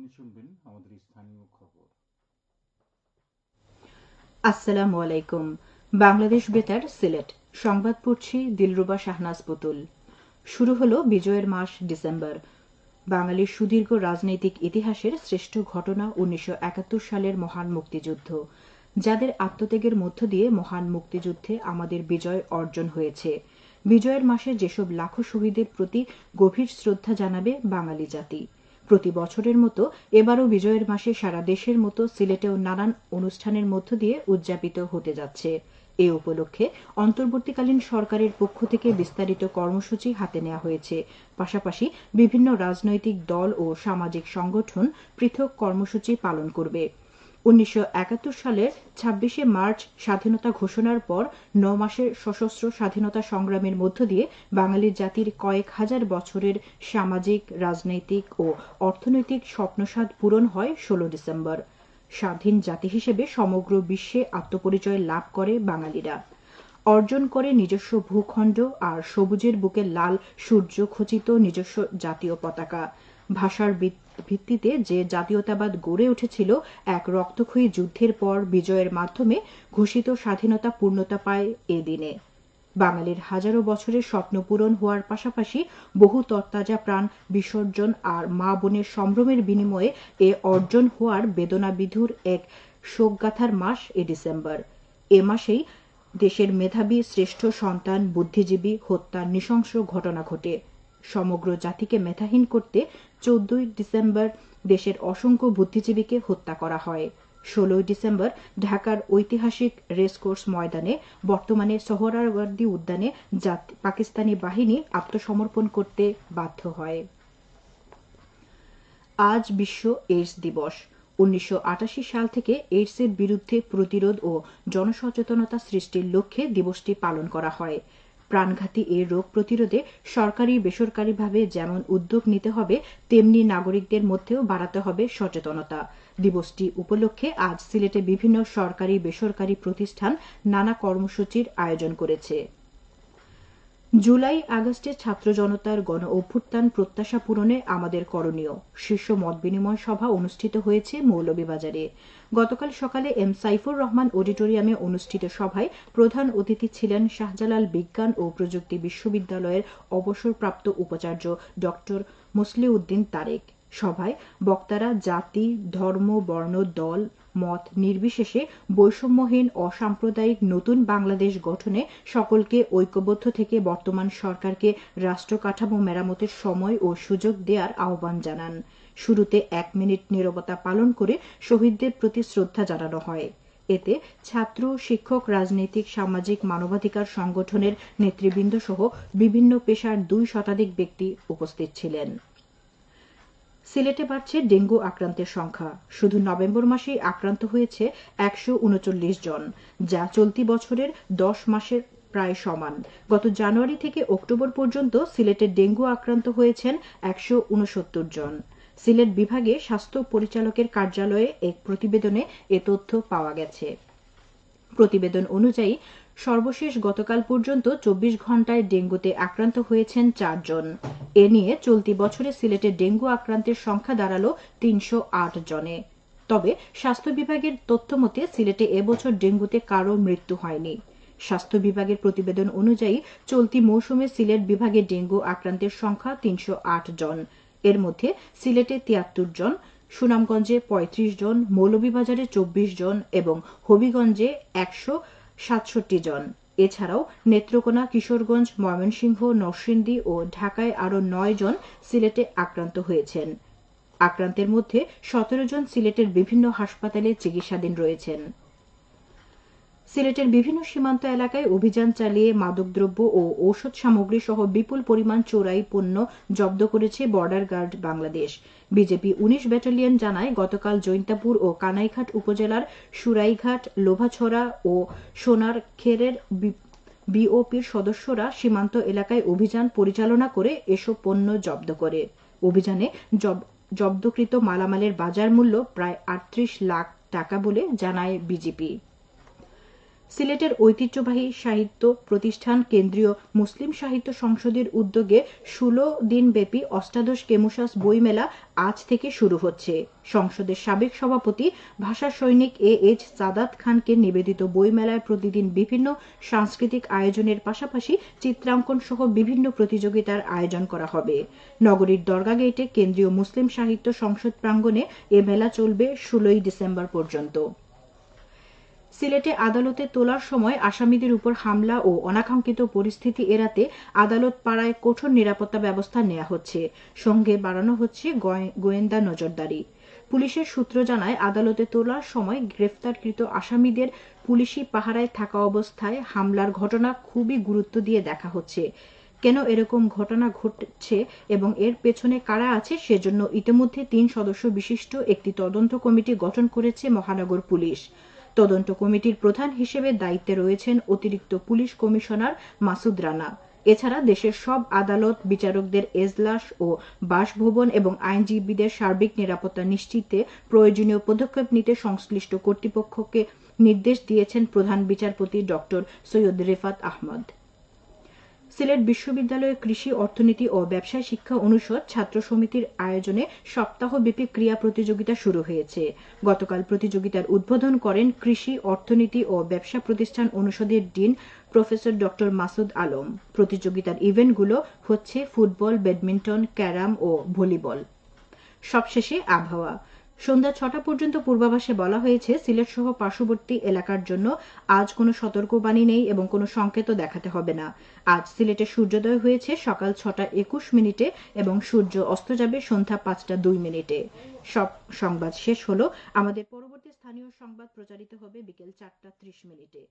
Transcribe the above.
এখনই শুনবেন আমাদের স্থানীয় খবর। আসসালামু আলাইকুম। বাংলাদেশ বেতার সিলেট সংবাদ পড়ছি দিলরুবা শাহনাজ পুতুল। শুরু হলো বিজয়ের মাস ডিসেম্বর। বাঙালির সুদীর্ঘ রাজনৈতিক ইতিহাসের শ্রেষ্ঠ ঘটনা 1971 সালের মহান মুক্তিযুদ্ধ, যাদের আত্মত্যাগের মধ্য দিয়ে মহান মুক্তিযুদ্ধে আমাদের বিজয় অর্জন হয়েছে। বিজয়ের মাসে যেসব লাখো শহীদের প্রতি গভীর শ্রদ্ধা জানাবে বাঙালি জাতি। প্রতি বছরের মতো এবারও বিজয়ের মাসে সারা দেশের মতো সিলেটেও নানান অনুষ্ঠানের মধ্য দিয়ে উদযাপিত হতে যাচ্ছে। এ উপলক্ষে অন্তর্বর্তীকালীন সরকারের পক্ষ থেকে বিস্তারিত কর্মসূচি হাতে নেওয়া হয়েছে। পাশাপাশি বিভিন্ন রাজনৈতিক দল ও সামাজিক সংগঠন পৃথক কর্মসূচি পালন করবে। 1971 সালের 26শে মার্চ স্বাধীনতা ঘোষণার পর 9 মাসের সশস্ত্র স্বাধীনতা সংগ্রামের মধ্য দিয়ে বাঙালি জাতির কয়েক হাজার বছরের সামাজিক, রাজনৈতিক ও অর্থনৈতিক স্বপ্নসাধ পূরণ হয় 16 ডিসেম্বর। স্বাধীন জাতি হিসেবে সমগ্র বিশ্বে আত্মপরিচয় লাভ করে বাঙালিরা। অর্জন করে নিজস্ব ভূখণ্ড আর সবুজের বুকে লাল সূর্য খচিত নিজস্ব জাতীয় পতাকা। ভাষার ভিত্তিতে যে জাতীয়তাবাদ গড়ে উঠেছিল এক রক্তক্ষয়ী যুদ্ধের পর বিজয়ের মাধ্যমে ঘোষিত স্বাধীনতা পূর্ণতা পায় এ দিনে। বাঙালির হাজারো বছরের স্বপ্ন পূরণ হওয়ার পাশাপাশি বহু তরতাজা প্রাণ বিসর্জন আর মা বোনের সম্ভ্রমের বিনিময়ে এ অর্জন হওয়ার বেদনা বিধুর এক শোকগাথার মাস এ ডিসেম্বর। এ মাসেই দেশের মেধাবী শ্রেষ্ঠ সন্তান বুদ্ধিজীবী হত্যার নৃশংস ঘটনা ঘটে। সমগ্র জাতিকে মেধাহীন করতে 14 ডিসেম্বর দেশের অসংখ্য বুদ্ধিজীবীকে হত্যা করা হয়। 16 ডিসেম্বর ঢাকার ঐতিহাসিক রেসকোর্স ময়দানে, বর্তমানে সোহরাওয়ার্দী উদ্যানে পাকিস্তানি বাহিনী আত্মসমর্পণ করতে বাধ্য হয়। আজ বিশ্ব এইডস দিবস। 1988 সাল থেকে এইডসের বিরুদ্ধে প্রতিরোধ ও জনসচেতনতা সৃষ্টির লক্ষ্যে দিবসটি পালন করা হয়। প্রাণঘাতী এই রোগ প্রতিরোধে সরকারি বেসরকারিভাবে যেমন উদ্যোগ নিতে হবে, তেমনি নাগরিকদের মধ্যেও বাড়াতে হবে সচেতনতা। দিবসটি উপলক্ষে আজ সিলেটে বিভিন্ন সরকারি বেসরকারি প্রতিষ্ঠান নানা কর্মসূচির আয়োজন করেছে। জুলাই আগস্টে ছাত্র জনতার গণ অভ্যুত্থান প্রত্যাশা পূরণে আমাদের করণীয় শীর্ষ মতবিনিময় সভা অনুষ্ঠিত হয়েছে মৌলভীবাজারে। গতকাল সকালে এম সাইফুর রহমান অডিটোরিয়ামে অনুষ্ঠিত সভায় প্রধান অতিথি ছিলেন শাহজালাল বিজ্ঞান ও প্রযুক্তি বিশ্ববিদ্যালয়ের অবসরপ্রাপ্ত উপাচার্য ড মুসলিউদ্দিন তারেক। সভায় বক্তারা জাতি, ধর্ম, বর্ণ, দল, মত নির্বিশেষে বৈষম্যহীন অসাম্প্রদায়িক নতুন বাংলাদেশ গঠনে সকলকে ঐক্যবদ্ধ থেকে বর্তমান সরকারকে রাষ্ট্র কাঠামো মেরামতের সময় ও সুযোগ দেওয়ার আহ্বান জানান। শুরুতে 1 মিনিট নীরবতা পালন করে শহীদদের প্রতি শ্রদ্ধা জানানো হয়। এতে ছাত্র, শিক্ষক, রাজনৈতিক, সামাজিক, মানবাধিকার সংগঠনের নেতৃবৃন্দ সহ বিভিন্ন পেশার 2 শতাধিক ব্যক্তি উপস্থিত ছিলেন। সিলেটে বাড়ছে ডেঙ্গু আক্রান্তের সংখ্যা। শুধু নভেম্বর মাসেই আক্রান্ত হয়েছে 139 জন, যা চলতি বছরের 10 মাসের প্রায় সমান। গত জানুয়ারি থেকে অক্টোবর পর্যন্ত সিলেটে ডেঙ্গু আক্রান্ত হয়েছেন 169 জন। সিলেট বিভাগে স্বাস্থ্য পরিচালকের কার্যালয়ে এক প্রতিবেদনে এ তথ্য পাওয়া গেছে। প্রতিবেদন অনুযায়ী সর্বশেষ গতকাল পর্যন্ত 24 ঘণ্টায় ডেঙ্গুতে আক্রান্ত হয়েছেন 4 জন। এ নিয়ে চলতি বছরে সিলেটে ডেঙ্গু আক্রান্তের সংখ্যা দাঁড়ালো 308 জনে। তবে স্বাস্থ্য বিভাগের তথ্য মতে সিলেটে এবছর ডেঙ্গুতে কারো মৃত্যু হয়নি। স্বাস্থ্য বিভাগের প্রতিবেদন অনুযায়ী চলতি মৌসুমে সিলেট বিভাগে ডেঙ্গু আক্রান্তের সংখ্যা 308 জন। এর মধ্যে সিলেটে 73 জন, সুনামগঞ্জে 35 জন, মৌলভীবাজারে 24 জন এবং হবিগঞ্জে 167 জন। এছাড়াও নেত্রকোনা, কিশোরগঞ্জ, ময়মনসিংহ, নরসিংদী ও ঢাকায় আরও 9 জন সিলেটে আক্রান্ত হয়েছেন। আক্রান্তের মধ্যে 17 জন সিলেটের বিভিন্ন হাসপাতালে চিকিৎসাধীন রয়েছেন। সিলেটের বিভিন্ন সীমান্ত এলাকায় অভিযান চালিয়ে মাদকদ্রব্য ও ঔষধ সামগ্রী সহ বিপুল পরিমাণ চোরাই পণ্য জব্দ করেছে border guard Bangladesh. BJP 19 battalion জানায়, গতকাল জৈন্তাপুর ও কানাইঘাট উপজেলার সুরাইঘাট, লোভাছড়া ও সোনারখেরের বিওপির সদস্যরা সীমান্ত এলাকায় অভিযান পরিচালনা করে এসব পণ্য জব্দ করে। অভিযানে জব্দকৃত মালামালের বাজার মূল্য প্রায় 38 লাখ টাকা বলে জানায় বিজেপি। সিলেটের ঐতিহ্যবাহী সাহিত্য প্রতিষ্ঠান কেন্দ্রীয় মুসলিম সাহিত্য সংসদের উদ্যোগে ১৬ দিনব্যাপী অষ্টাদশ কেমুসাস বইমেলা আজ থেকে শুরু হচ্ছে। সংসদের সাবেক সভাপতি ভাষা সৈনিক এইচ সাদাত খানকে নিবেদিত বইমেলায় প্রতিদিন বিভিন্ন সাংস্কৃতিক আয়োজনের পাশাপাশি চিত্রাঙ্কন সহ বিভিন্ন প্রতিযোগিতার আয়োজন করা হবে। নগরীর দরগা গেটে কেন্দ্রীয় মুসলিম সাহিত্য সংসদ প্রাঙ্গণে এ মেলা চলবে ১৬ ডিসেম্বর পর্যন্ত। সিলেটে আদালতে তোলার সময় আসামিদের উপর হামলা ও অনাকাঙ্ক্ষিত পরিস্থিতি এড়াতে আদালত পাড়ায় কঠোর নিরাপত্তা ব্যবস্থা নেওয়া হচ্ছে, সঙ্গে বাড়ানো হচ্ছে গোয়েন্দা নজরদারি। পুলিশের সূত্র জানায়, আদালতে তোলার সময় গ্রেফতারকৃত আসামিদের পুলিশি পাহারায় থাকা অবস্থায় হামলার ঘটনা খুবই গুরুত্ব দিয়ে দেখা হচ্ছে। কেন এরকম ঘটনা ঘটছে এবং এর পেছনে কারা আছে সেজন্য ইতিমধ্যে ৩ সদস্য বিশিষ্ট একটি তদন্ত কমিটি গঠন করেছে মহানগর পুলিশ। তদন্ত কমিটির প্রধান হিসেবে দায়িত্বে রয়েছেন অতিরিক্ত পুলিশ কমিশনার মাসুদ রানা। এছাড়া দেশের সব আদালত, বিচারকদের এজলাস ও বাসভবন এবং আইনজীবীদের সার্বিক নিরাপত্তা নিশ্চিতে প্রয়োজনীয় পদক্ষেপ নিতে সংশ্লিষ্ট কর্তৃপক্ষকে নির্দেশ দিয়েছেন প্রধান বিচারপতি ড. সৈয়দ রেফাত আহমদ। সিলেট বিশ্ববিদ্যালয়ের কৃষি, অর্থনীতি ও ব্যবসায় শিক্ষা অনুষদ ছাত্র সমিতির আয়োজনে সপ্তাহব্যাপী ক্রীড়া প্রতিযোগিতা শুরু হয়েছে। গতকাল প্রতিযোগিতার উদ্বোধন করেন কৃষি, অর্থনীতি ও ব্যবসা প্রতিষ্ঠান অনুষদের ডিন প্রফেসর ড. মাসুদ আলম। প্রতিযোগিতার ইভেন্টগুলো হচ্ছে ফুটবল, ব্যাডমিন্টন, ক্যারাম ও ভলিবল। সবশেষে আবহাওয়া। সন্ধ্যা ৬টা পর্যন্ত পূর্বাভাসে বলা হয়েছে, সিলেট সহ পার্শ্ববর্তী এলাকার জন্য আজ কোনো সতর্কবাণী নেই এবং কোনো সংকেতও দেখাতে হবে না। আজ সিলেটে সূর্যোদয় হয়েছে সকাল ৬টা ২১ মিনিটে এবং সূর্য অস্ত যাবে সন্ধ্যা ৫টা ২ মিনিটে। সব সংবাদ শেষ হলো। আমাদের পরবর্তী স্থানীয় সংবাদ প্রচারিত হবে বিকেল ৪টা ৩০ মিনিটে।